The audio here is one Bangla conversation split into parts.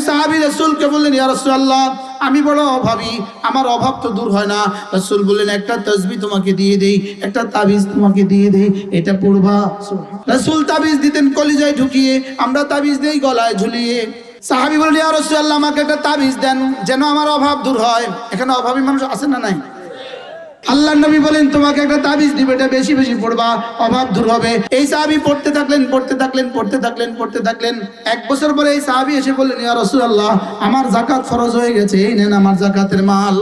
সাহাবী রাসূলকে বললেন, ইয়া রাসূলুল্লাহ, আমি বড় অভাবী, আমার অভাব তো দূর হয় না। রাসূল বললেন, একটা তাসবিহ তোমাকে দিয়ে দেই, একটা তাবিজ তোমাকে দিয়ে দেই, এটা পড়বা। রাসূল তাবিজ দিতেন কলিজায় ঢুকিয়ে, আমরা তাবিজ দেই গলায় ঝুলিয়ে। সাহাবী বললেন, ইয়া রাসূলুল্লাহ, আমাকে একটা তাবিজ দেন যেন আমার অভাব দূর হয়। এখানে অভাবী মানুষ আছে না নাই? আল্লাহর নবী বলেন, তোমাকে একটা তাবিজ দিবে, এটা বেশি বেশি পড়বা, অভাব দূর হবে। এই সাহাবী পড়তে থাকলেন, পড়তে থাকলেন, পড়তে থাকলেন, পড়তে থাকলেন। এক বছর পরে এই সাহাবী এসে বললেন, ইয়া রাসূলুল্লাহ, আমার যাকাত ফরজ হয়ে গেছে, এই নেন আমার যাকাতের মাল।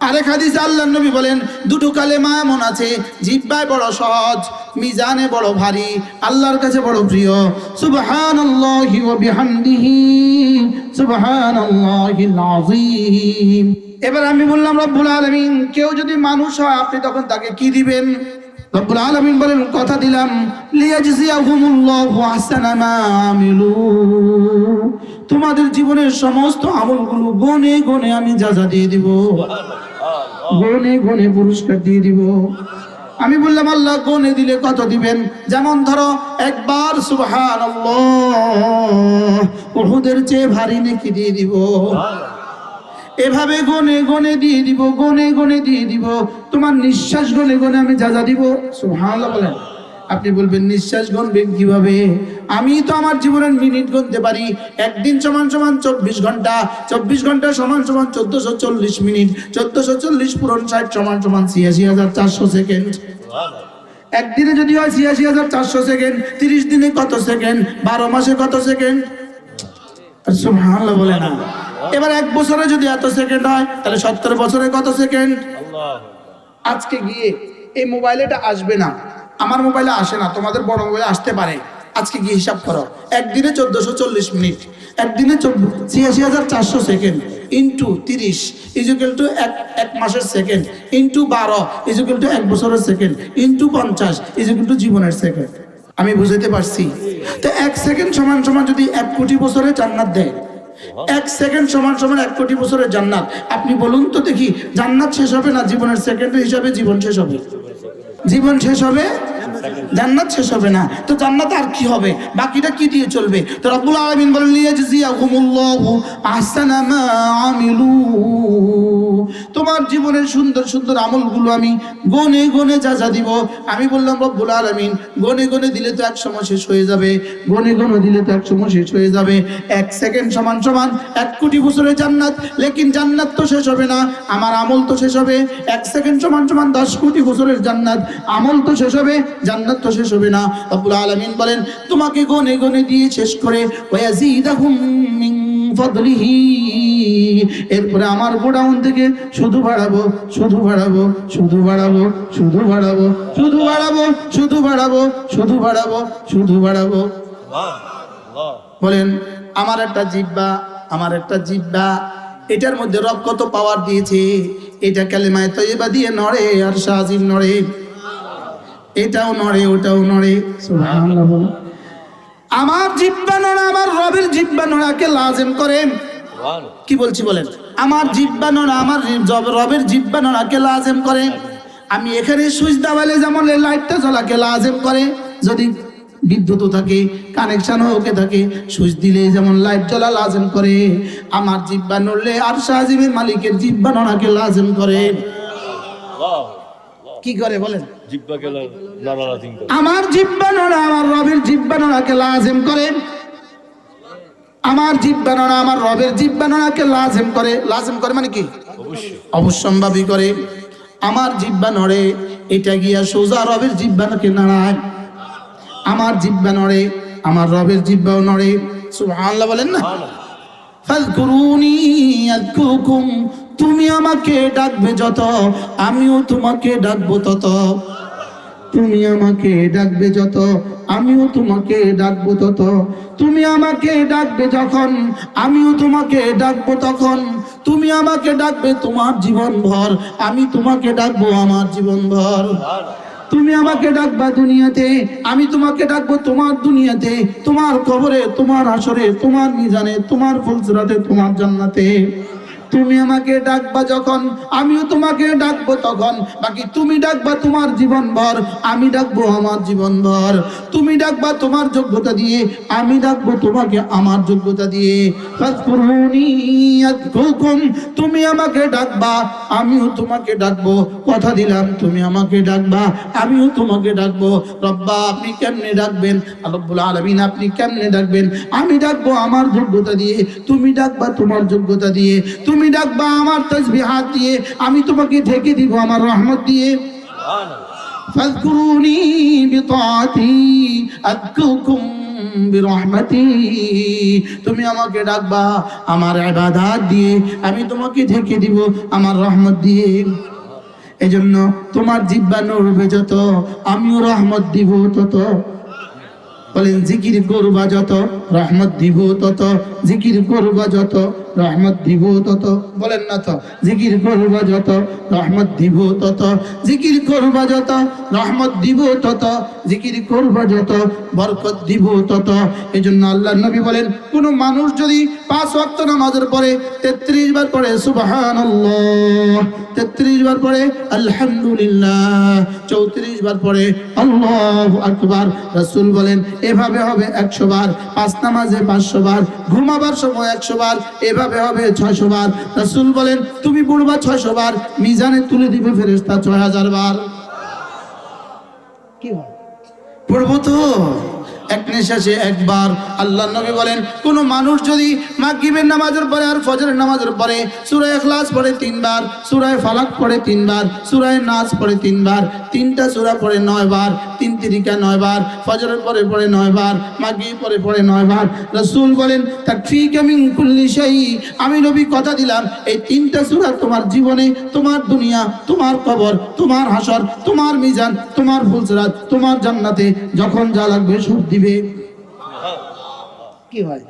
আরেক হাদিসে আল্লাহর নবী বলেন, দুটো কালেমা এমন আছে, জিহ্বায় বড় সহজ, মিজানে বড় ভারী, আল্লাহর কাছে বড় প্রিয়। সুবহানাল্লাহি ওয়া বিহামদিহি সুবহানাল্লাহিল আযীম। এবার আমি বললাম, রব্বুল আলামিন, কেউ যদি মানুষ হয় আপনি তখন তাকে কি দিবেন? রব্বুল আলামিন বলেন, কথা দিলাম, লিয়াজজিয়াহুমুল্লাহু আহসানা মা আমিলু, তোমাদের জীবনের সমস্ত আমলগুলো গনে গনে আমি যা দিয়ে দিব, গনে গনে পুরস্কার দিয়ে দিব। আমি বললাম, আল্লাহ গনে দিলে কত দিবেন? যেমন ধরো একবার সুবহানাল্লাহ, উহুদের চেয়ে ভারী নেকি দিয়ে দিব। এভাবে গনে গনে দিয়ে দিব, গনে গনে দিয়ে দিব। তোমার নিঃশ্বাস গনে গনে আমি যা দিব। সুবহানাল্লাহ বলেন। আপনি বলবেন, নিঃশ্বাস গণবেন কিভাবে? আমি তো আমার জীবনের মিনিট গুনতে পারি। একদিন সমান সমান 24 ঘন্টা, 24 ঘন্টা সমান সমান 1440 মিনিট, 1440 পূরণ 60 সমান সমান 86,400 সেকেন্ড। একদিনে যদি হয় 86,400 সেকেন্ড, 30 দিনে কত সেকেন্ড, 12 মাসে কত সেকেন্ড? সুবহানাল্লাহ বলে না। এবার এক বছরে যদি এত সেকেন্ড হয়, তাহলে 70 বছরে কত সেকেন্ড? আজকে গিয়ে এই মোবাইলে এটা আসবে না, আমার মোবাইলে আসে না, তোমাদের বড় মোবাইলে আসতে পারে। আজকে গিয়ে হিসাব করো, একদিনে 1440 মিনিট, একদিনে 86,400 সেকেন্ড ইন্টু 30 ইকুয়াল টু এক মাসের সেকেন্ড, ইন্টু 12 ইকুয়াল টু 1 বছরের সেকেন্ড, ইন্টু 50 ইকুয়াল টু জীবনের সেকেন্ড। আমি বুঝাতে পারছি? তো 1 সেকেন্ড সমান সমান যদি 1 কোটি বছরের জান্নাত দেয়, 1 সেকেন্ড সমান সমান 1 কোটি বছরের জান্নাত। আপনি বলুন তো দেখি, জান্নাত শেষ হবে না জীবনের সেকেন্ডের হিসাবে জীবন শেষ হবে? জীবন শেষ হবে, জান্নাত শেষ হবে না। তো জান্নাত আর কি হবে? বাকিটা কি দিয়ে চলবে? তো রব্বুল আলামিন বলেন, লিয়াজজিয়াহুমুল্লাহু আহসানা মা আমিলু, তোমার জীবনের সুন্দর সুন্দর আমলগুলো আমি গনে গনে যা দিব। আমি বললাম, রব্বুল আলামিন, গনে গনে দিলে তো এক সময় শেষ হয়ে যাবে, গনে গনে দিলে তো এক সময় শেষ হয়ে যাবে। 1 সেকেন্ড সমান সমান 1 কোটি বছরের জান্নাত, লেকিন জান্নাত তো শেষ হবে না, আমার আমল তো শেষ হবে। 1 সেকেন্ড সমান সমান 10 কোটি বছরের জান্নাত, আমল তো শেষ হবে, জান্নাত তো শেষ হবে না। রব্বুল আলামিন বলেন, তোমাকে গনে গনে দিয়ে শেষ করে ওয়ায়াজিদাহুম মিন ফাদলিহি, এরপরে আমার গোডাউন থেকে শুধু বাড়াবো, শুধু বাড়াবো, শুধু বাড়াবো, শুধু বাড়াবো, শুধু বাড়াবো, শুধু বাড়াবো, শুধু বাড়াবো, শুধু বাড়াবো। বলেন, আমার একটা জিহ্বা, আমার একটা জিহ্বা, এটার মধ্যে রব কত পাওয়ার দিয়েছে। এটা কালেমায়ে তয়্যিবা দিয়ে নড়ে আর শাহজিম নড়ে, এটাও নড়ে, ওটাও নড়ে। সুবহানাল্লাহ। আমার জিহ্বা নড়া, আমার রবের জিহ্বা নড়াকে লাজিম করে। কি বলছি বলেন? আমার জিহ্বা নড়া, আমার রবের জিহ্বা নড়াকে লাজিম করে। আমি এখানে সুইচ দাবালে যেমন লাইটটা জ্বলাকে লাজিম করে, যদি বিদ্যুৎও থাকে, কানেকশনও ওকে থাকে, সুইচ দিলে যেমন লাইট জ্বলা লাজিম করে, আমার জিহ্বা নড়লে আর শাহজিমের মালিকের জিহ্বা নড়াকে লাজিম করে। কি করে বলেন? আমার জিহ্বা নড়া, আমার রবের জিহ্বা নড়াকে লাজিম করে। আমার জিহ্বা নড়া, আমার রবের জিহ্বা নড়াকে লাজিম করে। লাজিম করে মানে কি? অবশ্যম্ভাবী করে। আমার জিহ্বা নড়ে, এটা গিয়া সোজা রবের জিহ্বাকে নাড়ায়। আমার জিহ্বা নড়ে, আমার রবের জিহ্বাও নড়ে। সুবহানাল্লাহ বলেন না? ফাযকুরুনি আযকুরকুম, তুমি আমাকে ডাকবে যত, আমিও তোমাকে ডাকবো তত। তুমি আমাকে ডাকবে যত, আমিও তোমাকে ডাকবো তত। তুমি আমাকে ডাকবে যখন, আমিও তোমাকে ডাকবো তখন। তুমি আমাকে ডাকবে তোমার জীবন ভর, আমি তোমাকে ডাকবো আমার জীবন ভর। তুমি আমাকে ডাকবা দুনিয়াতে, আমি তোমাকে ডাকবো তোমার দুনিয়াতে, তোমার কবরে, তোমার হাসরে, তোমার মিজানে, তোমার ফুলসিরাতে, তোমার জান্নাতে। তুমি আমাকে ডাকবা যখন আমিও তোমাকে ডাকবো তখন, বাকি তুমি ডাকবা তোমার জীবন ভর, আমি ডাকবো আমার জীবন ভর। তুমি ডাকবা তোমার যোগ্যতা দিয়ে, আমি ডাকবো তোমাকে আমার যোগ্যতা দিয়ে। ফাযকুরুনি আযকুরকুম, তুমি আমাকে ডাকবা আমিও তোমাকে ডাকবো, কথা দিলাম তুমি আমাকে ডাকবা আমিও তোমাকে ডাকবো। রব্বা আপনি কেমনে ডাকবেন, রব্বুল আলামিন আপনি কেমনে ডাকবেন? আমি ডাকবো আমার যোগ্যতা দিয়ে, তুমি ডাকবা তোমার যোগ্যতা দিয়ে। তুমি ডাকবা আমার তাসবিহাত দিয়ে, আমি তোমাকে ঢেকে দিব আমার রহমত দিয়ে। ফাযকুরুনি বিতাআতি আযকুরকুম বিরহমাতি, তুমি আমাকে ডাকবা আমার ইবাদত দিয়ে, আমি তোমাকে ঢেকে দিব আমার রহমত দিয়ে। এজন্য তোমার জিহ্বা নড়বে যত, আমিও রহমত দিব তত। বলেন জিকির করবা যত রহমত দিব তত, জিকির করবা যত রহমত দিব তত। বলেন না তো, জিকির করবা যত রহমত দিব তত, জিকির করবা যত রহমত দিব তত, জিকির করবা যত বরকত দিব তত। এজন্য আল্লাহর নবী বলেন, কোন মানুষ যদি 5 ওয়াক্ত নামাজের পরে 33 বার পড়ে সুবহানাল্লাহ, 33 বার পড়ে আলহামদুলিল্লাহ, 34 বার পড়ে আল্লাহু আকবার, রাসূল বলেন এভাবে হবে 100 বার। 5 নামাজে 500 বার, ঘুমাবার সময় 100 বার, এভাবে হবে 600 বার। রাসূল বলেন তুমি পড়বা 600 বার, মিজানে তুলে দিবে ফেরেশতা 6000 বার। কি হয় পড়বো তো এক নিঃশ্বাসে একবার। আল্লাহর নবী বলেন, কোন মানুষ যদি মাগরিবের নামাজের পরে আর ফজরের নামাজের পরে সূরা ইখলাস পড়ে 3 বার, সূরা ফালাক পড়ে 3 বার, সূরা নাস পড়ে 3 বার, 3টা সূরা পড়ে 9 বার, 3 তিরিকা 9 বার, ফজরের পরে পড়ে 9 বার, মাগরিব পরে পড়ে 9 বার। রাসূল বলেন তাকফিকা মিন কুল্লি শাই, আমি নবী কথা দিলাম এই 3টা সূরা তোমার জীবনে, তোমার দুনিয়া, তোমার কবর, তোমার হাসর, তোমার মিজান, তোমার ফুলসিরাত, তোমার জান্নাতে যখন যা লাগবে সব দিবে। কি হয়?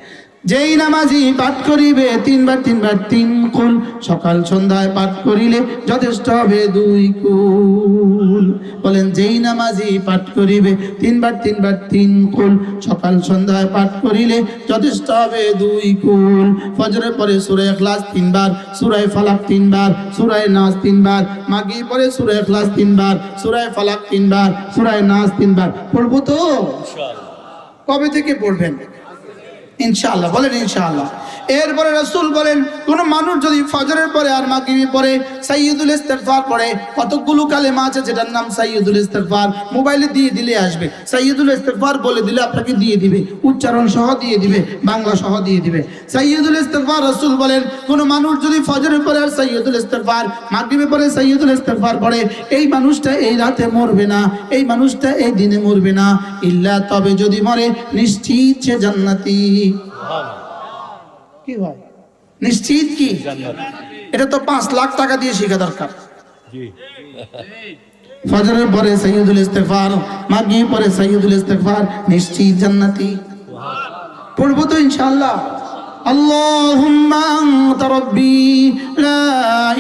যেই নামাজি পাঠ করিবে 3 বার 3 বার 3 কুল, সকাল সন্ধ্যায় পাঠ করিলে যথেষ্ট হবে 2 কুল। বলেন যেই নামাজি পাঠ করিবে 3 বার 3 বার 3 কুল, সকাল সন্ধ্যায় পাঠ করিলে যথেষ্ট হবে 2 কুল। ফজরের পরে সূরা ইখলাস 3 বার, সূরা ফালাক 3 বার, সূরা নাস 3 বার, মাগরিব পরে সূরা ইখলাস 3 বার, সূরা ফালাক 3 বার, সূরা নাস 3 বার। পড়বো তো ইনশাআল্লাহ। কবে থেকে পড়বেন? ইনশাআল্লাহ। বলেন ইনশাআল্লাহ। এরপরে রাসূল বলেন, কোন মানুষ যদি ফজরের পরে আর মাগরিবের পরে সাইয়্যিদুল ইস্তিগফার পড়ে, কতগুলো কালেমা আছে যেটার নাম সাইয়্যিদুল ইস্তিগফার, মোবাইলে দিয়ে দিলে আসবে। সাইয়্যিদুল ইস্তিগফার বলে দিলে আপনাকে দিয়ে দিবে, উচ্চারণ সহ দিয়ে দিবে, বাংলা সহ দিয়ে দিবে। সাইয়্যিদুল ইস্তিগফার রাসূল বলেন, কোন মানুষ যদি ফজরের পরে আর সাইয়্যিদুল ইস্তিগফার, মাগরিবের পরে সাইয়্যিদুল ইস্তিগফার পড়ে, এই মানুষটা এই রাতে মরবে না, এই মানুষটা এই দিনে মরবে না, ইল্লা তবে যদি মরে নিশ্চিত সে জান্নাতি। কি হয় নিশ্চিত? কি এটা তো 5 লাখ টাকা দিয়ে শেখা দরকার। ফজরের পরে সাইয়্যিদুল ইস্তিগফার, মাগরিব পরে সাইয়্যিদুল ইস্তিগফার, নিশ্চিত জান্নাতি। পড়বো তো ইনশাআল্লাহ। اللهم أنت ربي لا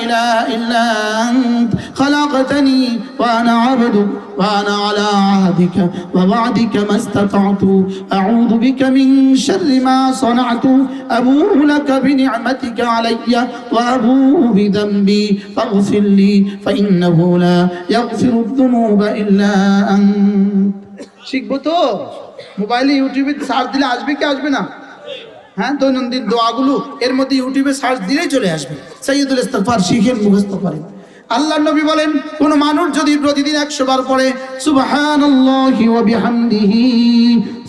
إله إلا أنت خلقتني وأنا عبدك وأنا على عهدك ووعدك ما استطعت أعوذ بك من شر ما صنعت أبوء لك بنعمتك علي وأبوء بذنبي فاغفر لي فإنه لا يغفر الذنوب إلا أنت। শিখবো তো? মোবাইলে ইউটিউবে সার্চ দিলে আসবে কি আসবে না? হ্যাঁ, দৈনন্দিন দোয়াগুলো এর মধ্যে ইউটিউবে সার্চ দিলেই চলে আসবে। সাইয়্যিদুল ইস্তিগফার শিখেন, মুখস্থ করেন। আল্লাহর নবী বলেন, কোন মানুষ যদি প্রতিদিন 100 বার পড়ে সুবহানাল্লাহি ওয়া বিহামদিহি,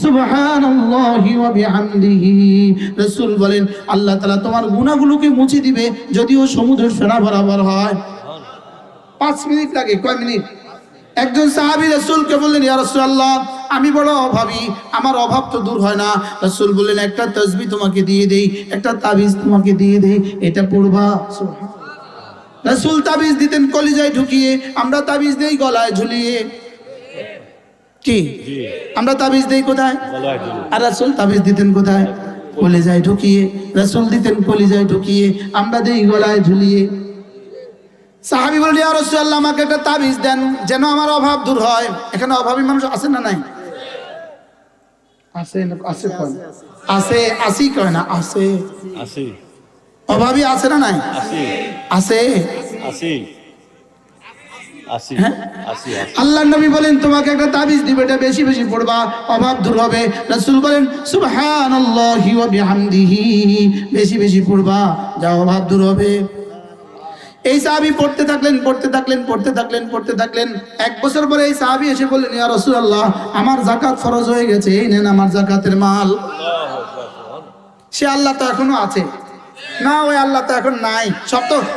সুবহানাল্লাহি ওয়া বিহামদিহি, রাসূল বলেন আল্লাহ তাআলা তোমার গুনাহগুলোকে মুছে দিবে, যদিও সমুদ্রের ফেনা বরাবর হয়। 5 মিনিট লাগে। কয় মিনিট? একজন সাহাবী রাসূলকে বললেন, ইয়া রাসূলুল্লাহ আমি বড় অভাবী, আমার অভাব তো দূর হয় না। রাসূল বললেন, একটা তাসবিহ তোমাকে দিয়ে দেই, একটা তাবিজ তোমাকে দিয়ে দেই, এটা পড়বা। সুবহানাল্লাহ। রাসূল তাবিজ দিতেন কলিজায় ঢুকিয়ে, আমরা তাবিজ দেই গলায় ঝুলিয়ে। কি আমরা তাবিজ দেই কোথায়? গলায় ঝুলিয়ে। আর রাসূল তাবিজ দিতেন কোথায়? কলিজায় ঢুকিয়ে। রাসূল দিতেন কলিজায় ঢুকিয়ে, আমরা দেই গলায় ঝুলিয়ে। সাহাবী বললেন, ইয়া রাসূলুল্লাহ আমাকে একটা তাবিজ দেন যেন আমার অভাব দূর হয়। এখানে অভাবী মানুষ আছে না নাই? আছে না? আছে কোন? আছে, আসি কয় না, আছে। আছে। অভাবী আছে না নাই? আছে। হ্যাঁ, আল্লাহ নবী বলেন তোমাকে একটা তাবিজ দিবে, এটা বেশি বেশি পড়বা, অভাব দূর হবে। রাসূল বলেন সুবহানাল্লাহি ওয়া বিহামদিহি, বেশি বেশি পড়বা, যা অভাব দূর হবে। এই সাহাবী পড়তে থাকলেন। এক বছর পরে এই সাহাবী এসে বললেন, ইয়া রাসূলুল্লাহ, আমার যাকাত ফরজ হয়ে গেছে, এই নেন আমার যাকাতের মাল। সে আল্লাহ তো এখনো আছে না? ওই আল্লাহ তো এখন নাই,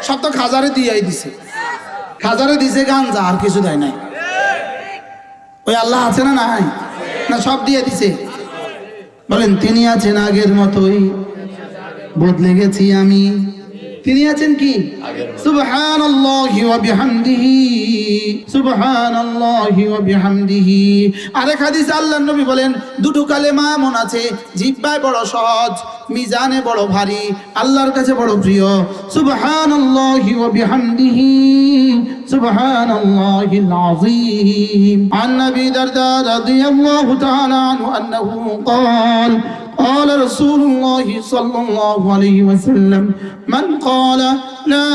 সব তো খাজারে দিয়েই দিছে, খাজারে দিছে গাঞ্জা, আর কিছু দেয় নাই। ওই আল্লাহ আছে না নাই? না সব দিয়ে দিছে। বলেন তিনি আছেন আগের মতোই, বদলে গেছি আমি। তিনি আছেন কি? সুবহানাল্লাহি ওয়া বিহামদিহি, সুবহানাল্লাহি ওয়া বিহামদিহি। আরেক হাদিসে আল্লাহর নবী বলেন দুটো কালেমা এমন আছে, জিহ্বায় বড় সহজ, মিজানে বড় ভারী, আল্লাহর কাছে বড় প্রিয়। সুবহানাল্লাহি ওয়া বিহামদিহি, সুবহানাল্লাহিল আযীম। আন নবী দারদা রাদিয়াল্লাহু তাআলা আনহু আন্নাহু قال قال رسول الله صلى الله عليه وسلم من قال لا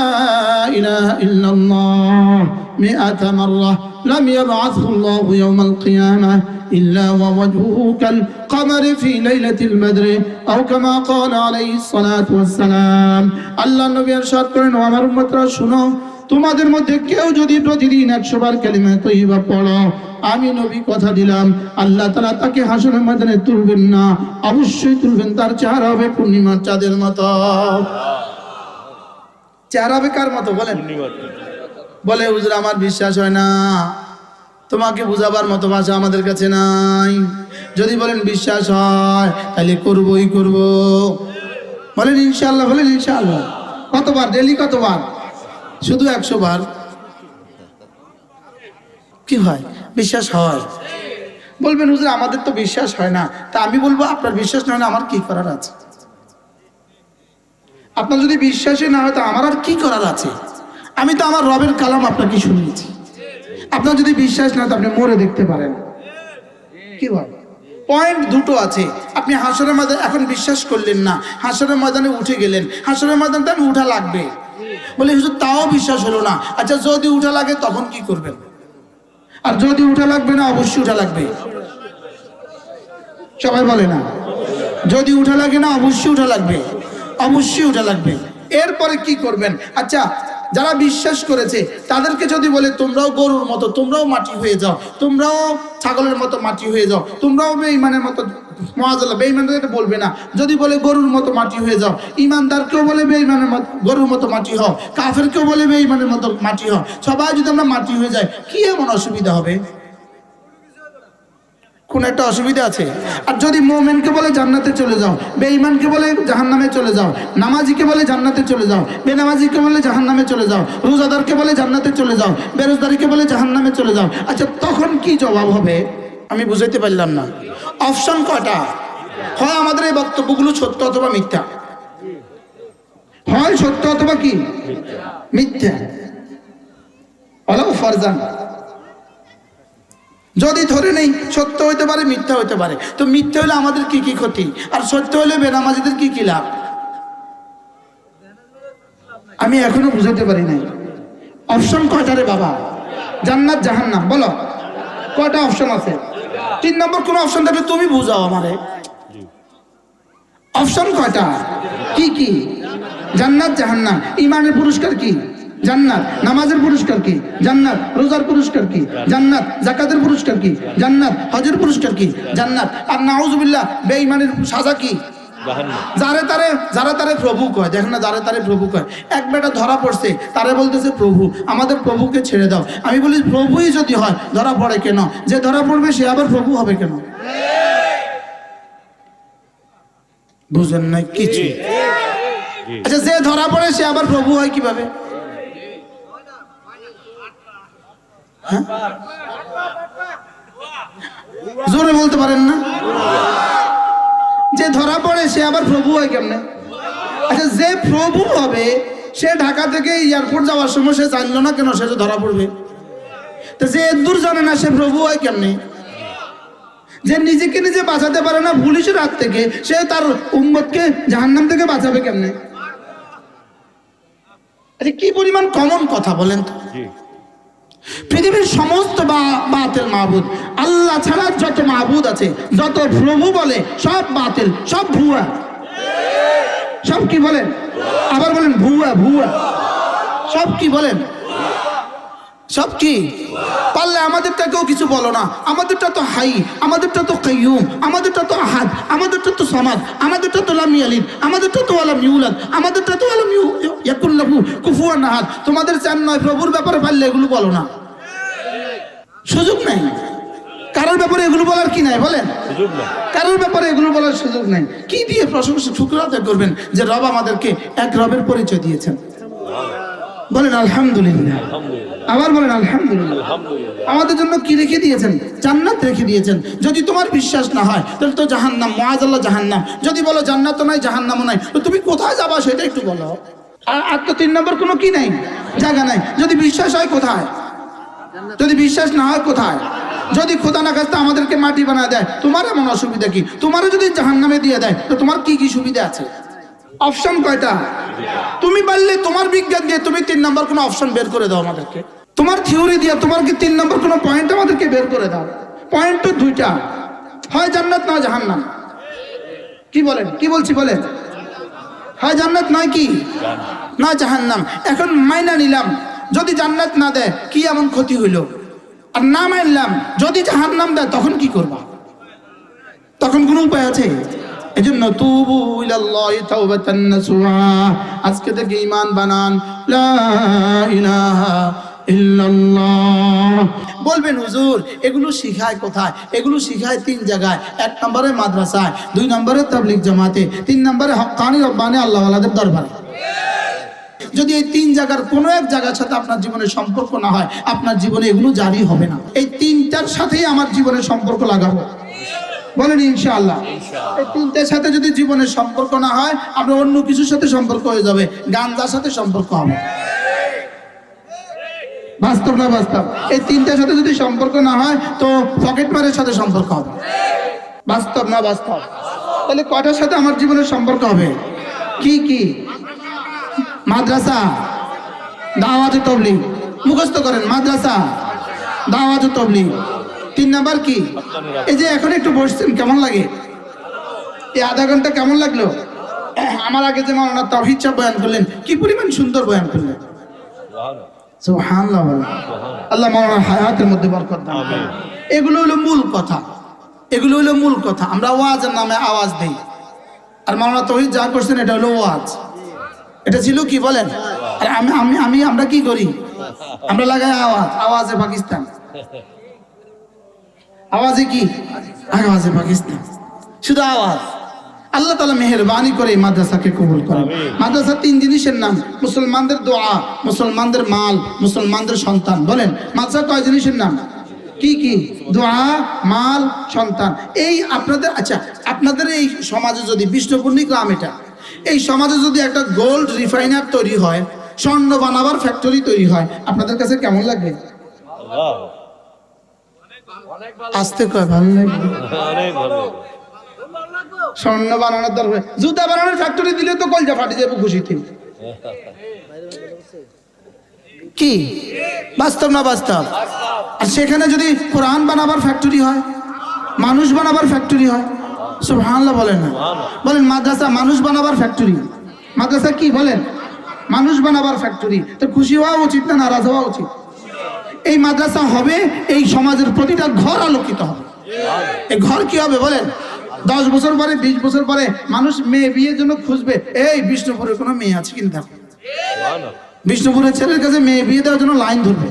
إله إلا الله 100 مرة لم يبعثه الله يوم القيامة إلا ووجهه كالقمر في ليلة البدر أو كما قال عليه الصلاة والسلام. আল্লাহ নবী ارشاد করেন, আমার উম্মতরা শুনো, তোমাদের মধ্যে কেউ যদি প্রতিদিন 100 বার কালিমা তয়্যিবা পড়ো, আমি নবী কথা দিলাম আল্লাহ তাআলা তাকে হাসরের ময়দানে তুলবেন না, অবশ্যই তুলবেন, তার চেহারা হবে পূর্ণিমার চাঁদের মতো। চেহারা হবে কার মতো বলেন? বলে হুজুর আমার বিশ্বাস হয় না, তোমাকে বুঝাবার মতো ভাষা আমাদের কাছে নাই। যদি বলেন বিশ্বাস হয় তাহলে করবই করব। বলেন ইনশাআল্লাহ, বলেন ইনশাআল্লাহ। কতবার? ডেইলি কতবার? শুধু 100 বার। কি হয়? বিশ্বাস হয়। বলবেন হুজুর আমাদের তো বিশ্বাস হয় না। তা আমি বলবো আপনার বিশ্বাস না হলে আমার কি করার আছে? আপনার যদি বিশ্বাসই না হয় তা আমার আর কি করার আছে? আমি তো আমার রবের কালাম আপনাকে শুনিয়েছি। আপনার যদি বিশ্বাস না হয় আপনি মরে দেখতে পারেন। কি হয়? পয়েন্ট দুটো আছে। আপনি হাসরের ময়দানে এখন বিশ্বাস করলেন না, হাসরের ময়দানে উঠে গেলেন, হাসরের ময়দানে তাহলে উঠা লাগবে। বলে হুজুর তাও বিশ্বাস হলো না। আচ্ছা যদি উঠা লাগে তখন কি করবেন? আর যদি উঠা লাগবে না, অবশ্যই উঠা লাগবে। সবাই বলে না? যদি উঠা লাগে না, অবশ্যই উঠা লাগবে, অবশ্যই উঠা লাগবে। এরপরে কি করবেন? আচ্ছা যারা বিশ্বাস করেছে তাদেরকে যদি বলে তোমরাও গরুর মতো, তোমরাও মাটি হয়ে যাও, তোমরাও ছাগলের মতো মাটি হয়ে যাও, তোমরাও বেঈমানের মতো, মুআযালা বেঈমানদের বলবে না। যদি বলে গরুর মতো মাটি হয়ে যাও, ইমানদারকেও বলে বেঈমানের মতো গরুর মতো মাটি হও, কাফেরকেও বলে বেঈমানের মতো মাটি হও। সবাই যদি আমরা মাটি হয়ে যাই, কি এমন অসুবিধা হবে? কোন একটা অসুবিধা আছে? আর যদি মুমিনকে বলে জান্নাতে চলে যাও, বেঈমানকে বলে জাহান্নামে চলে যাও, নামাজিকে বলে জান্নাতে চলে যাও, বেনামাজিকে বলে জাহান্নামে চলে যাও, রোজাদারকে বলে জান্নাতে চলে যাও, বেরোজদারিকে বলে জাহান্নামে চলে যাও, আচ্ছা তখন কি জবাব হবে? আমি বুঝাইতে পারলাম না। অপশন কয়টা? হয় আমাদের এই বক্তব্যগুলো সত্য অথবা মিথ্যা, হয় সত্য অথবা কি মিথ্যা। ওয়ালাউ ফারজান, যদি ধরে নেই সত্য হইতে পারে মিথ্যা হইতে পারে, তো মিথ্যা হলে আমাদের কি কি ক্ষতি, আর সত্য হলে বেনামাজিদের কি কি লাভ? আমি এখনো বুঝাতে পারি নাই। অপশন কয়টা রে বাবা? জান্নাত জাহান্নাম, বলো কয়টা অপশন আছে? 3 নম্বর কোন অপশন থাকলে তুমি বুঝাও আমারে। অপশন কয়টা? কি কি? জান্নাত জাহান্নাম। ঈমানের পুরস্কার কি? জান্নাত। নামাজের পুরস্কার কি? জান্নাত। রোজার পুরস্কার কি? জান্নাত। যাকাতের পুরস্কার কি? জান্নাত। হজের পুরস্কার কি? জান্নাত। আর নাউজুবিল্লাহ বেঈমানের সাজা কি? যারা তারে প্রভু কয়, দেখেন না, যারা তারে প্রভু কয়। এক বেটা ধরা পড়ছে, তারে বলতেছে প্রভু, আমাদের প্রভুকে ছেড়ে দাও। আমি বলি প্রভুই যদি হয় ধরা পড়ে কেন? যে ধরা পড়বে সে আবার প্রভু হবে কেন? বুঝেন না কিছু? আচ্ছা যে ধরা পড়ে সে আবার প্রভু হয় কিভাবে? হ্যাঁ, জোরে বলতে পারেন না? যে ধরা পড়ে সে আবার প্রভু হয় কেমনে? আচ্ছা যে প্রভু হবে সে ঢাকা থেকে এয়ারপোর্ট যাওয়ার সময় সে জানলো না কেন সে ধরা পড়বে? তো যে দূর জানে না সে প্রভু হয় কেমনে? যে নিজেকে নিজে বাঁচাতে পারে না পুলিশের হাত থেকে, সে তার উম্মতকে জাহান্নাম থেকে বাঁচাবে কেমনে? আচ্ছা কি পরিমাণ কমন কথা বলেন তো। পৃথিবীর সমস্ত বাতিল মাবুদ, আল্লাহ ছাড়া যত মাবুদ আছে, যত প্রভু বলে সব বাতিল, সব ভুয়া। সব কি বলেন? আবার বলেন ভুয়া ভুয়া। সব কি বলেন? সব কি? পারলে আমাদেরটাকেও কিছু বলো না। আমাদেরটা তো হাই, আমাদেরটা তো কাইয়ুম, আমাদেরটা তো আহাদ, আমাদেরটা তো সামাদ, আমাদেরটা তো লাম ইয়ালিদ, আমাদেরটা তো ওয়ালাম ইউলাদ, আমাদেরটা তো ওয়ালাম ইয়াকুল লাহু কুফুয়ান আহাদ। তোমাদের চান নয় প্রভুর ব্যাপারে পারলে এগুলো বলো না, সুযোগ নাই। কারোর ব্যাপারে এগুলো বলার কি নাই বলেন? কারোর ব্যাপারে এগুলো বলার সুযোগ নাই। কি দিয়ে প্রশংসা শুকর আদায় করবেন যে রব আমাদেরকে এক রবের পরিচয় দিয়েছেন? বলেন আলহামদুলিল্লাহ। আবার বলেন আলহামদুলিল্লাহ। আমাদের জন্য কি রেখে দিয়েছেন? জান্নাত রেখে দিয়েছেন। যদি তোমার বিশ্বাস না হয় তাহলে তো জাহান্নাম, মুআযাল্লাহ জাহান্নাম। যদি বলো জান্নাত নাই জাহান্নামও নাই, তো তুমি কোথায় যাবা সেটা একটু বলো। আর তো 3 নম্বর কোনো কি নাই, জায়গা নাই। যদি বিশ্বাস হয় কোথায়? যদি বিশ্বাস না হয় কোথায়? যদি খোদা না খাস্তা আমাদেরকে মাটি বানায় দেয়, তোমার এমন অসুবিধা কি? তোমারও যদি জাহান্নামে দিয়ে দেয়, তো তোমার কি কি সুবিধা আছে? অপশন কয়টা? তুমি পারলে তোমার বিজ্ঞান দিয়ে তুমি 3 নম্বর কোনো অপশন বের করে দাও আমাদেরকে। তোমার থিওরি দিয়ে তোমার কি 3 নম্বর কোনো পয়েন্ট আমাদেরকে বের করে দাও। পয়েন্ট তো 2টা, হয় জান্নাত না জাহান্নাম। কি বলেন? কি বলছি বলেন? হয় জান্নাত নয় কি না জাহান্নাম। এখন মাইনা নিলাম যদি জান্নাত না দেয় কি এমন ক্ষতি হইল, আর না মানলাম যদি জাহান্নাম দেয় তখন কি করবা? তখন কোনো উপায় আছে? এজন্য তুবু ইলাল্লাহি তাওবাতান নাসুহা, আজকে থেকে ঈমান বানান লা ইলাহা ইল্লাল্লাহ। বলবেন হুজুর এগুলো শিখায় কোথায়? এগুলো শিখায় 3 জায়গায়। 1 নম্বরে মাদ্রাসায়, 2 নম্বরে তাবলীগ জামাতে, 3 নম্বরে হক্কানি রব্বানি আল্লাহওয়ালাদের দরবারে। যদি এই 3 জায়গার কোনো এক জায়গার সাথে আপনার জীবনের সম্পর্ক না হয়, আপনার জীবনে এগুলো জারি হবে না। এই 3টার সাথেই আমার জীবনের সম্পর্ক লাগাবো, বলেন ইনশাআল্লাহ। এই 3টার সাথে যদি জীবনের সম্পর্ক না হয়, আপনার অন্য কিছুর সাথে সম্পর্ক হয়ে যাবে, গাঞ্জার সাথে সম্পর্ক হবে। বাস্তব না বাস্তব? এই 3টার সাথে যদি সম্পর্ক না হয়, তো পকেট মারের সাথে সম্পর্ক হবে। বাস্তব না বাস্তব? তাহলে কয়টার সাথে আমার জীবনের সম্পর্ক হবে? কি কি? মাদ্রাসা, দাওয়াত তাবলীগ। মুখস্থ করেন, মাদ্রাসা, দাওয়াত তাবলীগ। 3 নাম্বার কি? এই যে এখন একটু বসছেন, কেমন লাগে? এই আধা ঘন্টা কেমন লাগলো? আমার আগে যে মাওলানা তাওহীদ সাহেব বয়ান করলেন, কি পরিমাণ সুন্দর বয়ান করলেন। সুবহানাল্লাহ। আল্লাহ মাওলানার হায়াতের মধ্যে বরকত দান করুন। এগুলো হলো মূল কথা, এগুলো হলো মূল কথা। আমরা ওয়াজের নামে আওয়াজ দেই, আর মাওলানা তাওহীদ যা করছেন এটা হলো ওয়াজ। এটা ছিল কি বলেন? আর আমরা কি করি? আমরা লাগাই আওয়াজ। আওয়াজে পাকিস্তান, আওয়াজে কি? আওয়াজে পাকিস্তান, শুধু আওয়াজ। আল্লাহ তাআলা মেহেরবানি করে এই মাদ্রাসাকে কবুল করেন। মাদ্রাসা 3 জিনিসের নাম: মুসলমানদের দোয়া, মুসলমানদের মাল, মুসলমানদের সন্তান। বলেন মাদ্রাসা কয় জিনিসের নাম? কি কি? দোয়া, মাল, সন্তান। এই আপনাদের, আচ্ছা আপনাদের এই সমাজে যদি বিষ্ণুপূর্ণি গ্রাম, এটা এই সমাজে যদি একটা গোল্ড রিফাইনার তৈরি হয়, স্বর্ণ বানাবার ফ্যাক্টরি তৈরি হয়, আপনাদের কাছে কেমন লাগবে? আসতে কয় ভালো লাগবে। স্বর্ণ বানানোর দরকার, জুতা বানানোর ফ্যাক্টরি দিলে তো কলজা ফাটি যাবে খুশিতে। কি বাস্তব না বাস্তব? আর সেখানে যদি কোরআন বানাবার ফ্যাক্টরি হয়, মানুষ বানাবার ফ্যাক্টরি হয়, সুবহানাল্লাহ বলেন না? বলেন মাদ্রাসা মানুষ বানাবার ফ্যাক্টরি। মাদ্রাসা কি বলেন? মানুষ বানাবার ফ্যাক্টরি। তো খুশি হওয়া উচিত না নারাজ হওয়া উচিত? এই মাদ্রাসা হবে, এই সমাজের প্রতিটা ঘর আলোকিত হবে। এই ঘর কি হবে বলেন? 10 বছর পরে, 20 বছর পরে মানুষ মেয়ে বিয়ের জন্য খুঁজবে, এই বিষ্ণুপুরে কোনো মেয়ে আছে কিনা দেখো। বিষ্ণুপুরের ছেলের কাছে মেয়ে বিয়ে দেওয়ার জন্য লাইন ধরবে।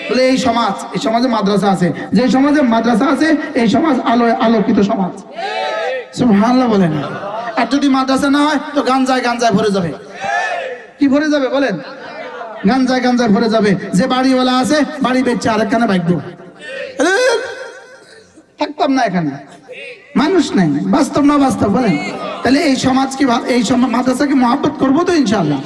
বলে এই সমাজ, এই সমাজে মাদ্রাসা আছে। যে সমাজে মাদ্রাসা আছে এই সমাজ আলোকিত সমাজ। সুবহানাল্লাহ বলেন। আর যদি মাদ্রাসা না হয় তো গাঞ্জায় গাঞ্জায় ভরে যাবে। কি ভরে যাবে বলেন? গাঞ্জায় গাঞ্জায় ভরে যাবে। যে বাড়িওয়ালা আছে বাড়ি বেচছে, আরেকখানে বাইকবো। থাকতাম না এখানে, মানুষ নাই। বাস্তব না বাস্তব বলেন? তাহলে এই সমাজ কি, এই মাদ্রাসাকে মহব্বত করবো তো ইনশাআল্লাহ।